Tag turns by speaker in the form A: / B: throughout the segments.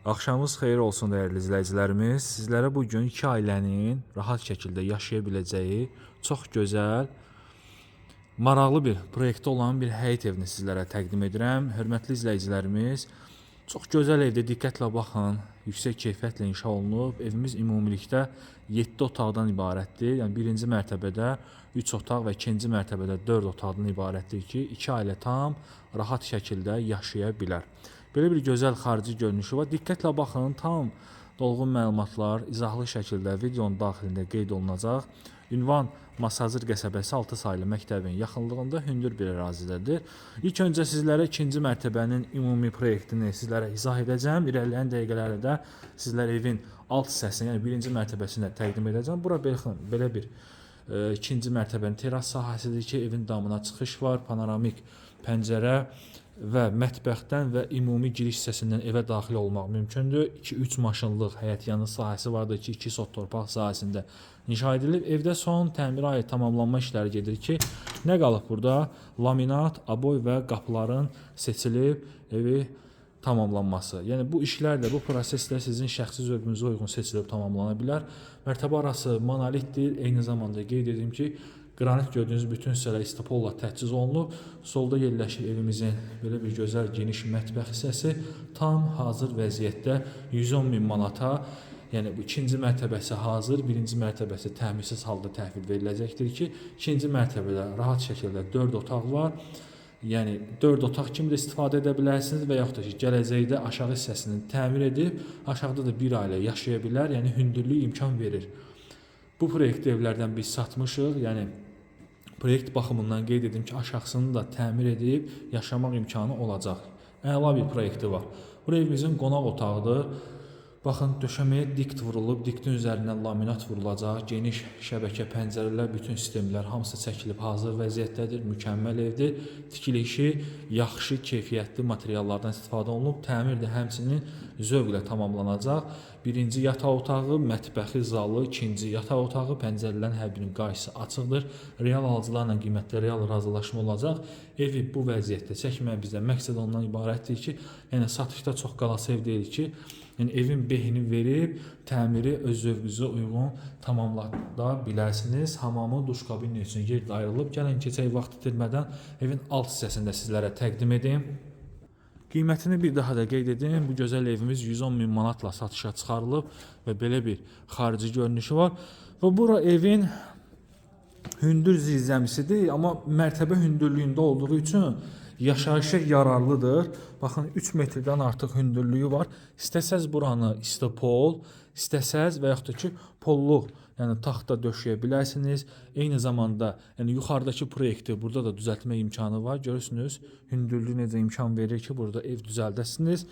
A: Axşamınız xeyir olsun dəyərli izləyicilərimiz. Sizlərə bu gün iki ailənin rahat şəkildə yaşaya biləcəyi çox gözəl, maraqlı bir proyektdə olan bir həyət evini sizlərə təqdim edirəm. Hörmətli izləyicilərimiz, çox gözəl evdir, diqqətlə baxın. Yüksək keyfiyyətlə inşa olunub. Evimiz ümumilikdə 7 otaqdan ibarətdir. Yəni birinci mərtəbədə 3 otaq və ikinci mərtəbədə 4 otaqdan ibarətdir ki, iki ailə tam rahat şəkildə yaşaya bilər. Belə bir gözəl xarici görünüşü var. Diqqətlə baxın, tam dolğun məlumatlar izahlı şəkildə videonun daxilində qeyd olunacaq. Ünvan Masazır qəsəbəsi 6 saylı məktəbin yaxınlığında hündür bir ərazidədir. İlk öncə sizlərə ikinci mərtəbənin ümumi proyektini sizlərə izah edəcəm. İrəliyən dəqiqələrdə sizlər evin alt hissəsini, yəni birinci mərtəbəsində təqdim edəcəm. Bura belə bir ikinci mərtəbənin teras sahəsidir ki, evin damına çıxış var, panoramik pəncərə və mətbəxdən və ümumi giriş hissəsindən evə daxil olmaq mümkündür. 2-3 maşınlıq həyətyanı sahəsi vardır ki, 2 sot torpaq sahəsində inşa edilib. Evdə son təmirə aid tamamlanma işləri gedir ki, nə qalıb burada? Laminat, aboy və qapıların seçilib evi tamamlanması. Yəni bu işlər də, bu proseslər sizin şəxsi zövqünüzə uyğun seçilib tamamlana bilər. Mərtəbə arası monolitdir. Eyni zamanda qeyd edim ki, qranit gördüyünüz bütün hissələr istopolla təchiz olunub. Solda yerləşir evimizin belə bir gözəl geniş mətbəx hissəsi. Tam hazır vəziyyətdə 110 min manata, yəni bu ikinci mərtəbəsi hazır, birinci mərtəbəsi təmirsiz halda təhvil veriləcəkdir ki, ikinci mərtəbədə rahat şəkildə 4 otaq var. Yəni 4 otaq kimi də istifadə edə bilərsiniz və yaxud da ki, gələcəkdə aşağı hissəsini təmir edib, aşağıda da bir ailə yaşaya bilər, yəni hündürlük imkan verir. Bu proyektli evlərdən biz satmışıq, yəni proyekt baxımından qeyd edim ki, aşağısını da təmir edib yaşamaq imkanı olacaq. Əla bir proyekti var. Bu evimizin qonaq otağıdır. Baxın, döşəməyə dikt vurulub, diktin üzərindən laminat vurulacaq, geniş şəbəkə pəncərələr, bütün sistemlər hamısı çəkilib hazır vəziyyətdədir, mükəmməl evdir. Tikilişi yaxşı, keyfiyyətli materiallardan istifadə olunub, təmir də həmçinin zövqlə tamamlanacaq. Birinci yataq otağı, mətbəxi zalı, ikinci yataq otağı, pəncərələrin hər birinin qarşısı açıqdır. Real alıcılarla qiymətdə real razılaşma olacaq. Evi bu vəziyyətdə çəkmək bizdə məqsəd ondan ibarətdir ki, yəni satışda çox qalası ev deyil ki, yəni evin behini verib, təmiri öz zövqünüzə uyğun tamamlada bilərsiniz. Hamamı, duş kabini üçün yer də ayrılıb. Gəlin keçək vaxt itirmədən evin alt hissəsində sizlərə təqdim edeyim. Qiymətini bir daha da qeyd edim. Bu gözəl evimiz 110 min manatla satışa çıxarılıb və belə bir xarici görünüşü var. Və bura evin hündür zirzəmisidir, amma mərtəbə hündürlüyündə olduğu üçün yaşayışa yararlıdır. Baxın, 3 metrdən artıq hündürlüyü var. İstəsəz buranı istopol, istəsəz və yaxud da ki, polluq, yəni taxta döşəyə bilərsiniz. Eyni zamanda, yəni yuxarıdakı proyekti burada da düzəltmə imkanı var. Görürsünüz, hündürlüyü necə imkan verir ki, burada ev düzəldəsiniz.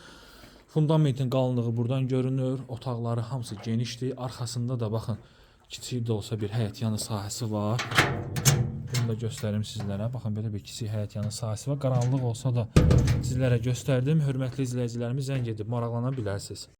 A: Fundamentin qalınlığı buradan görünür. Otaqları hamısı genişdir. Arxasında da baxın, kiçik də olsa bir həyətyanı sahəsi var. Bunu da göstərim sizlərə. Baxın, belə bir kiçik həyətyanı sahəsi var. Qaranlıq olsa da sizlərə göstərdim. Hörmətli izləyicilərimiz, zəng edib maraqlana bilərsiniz.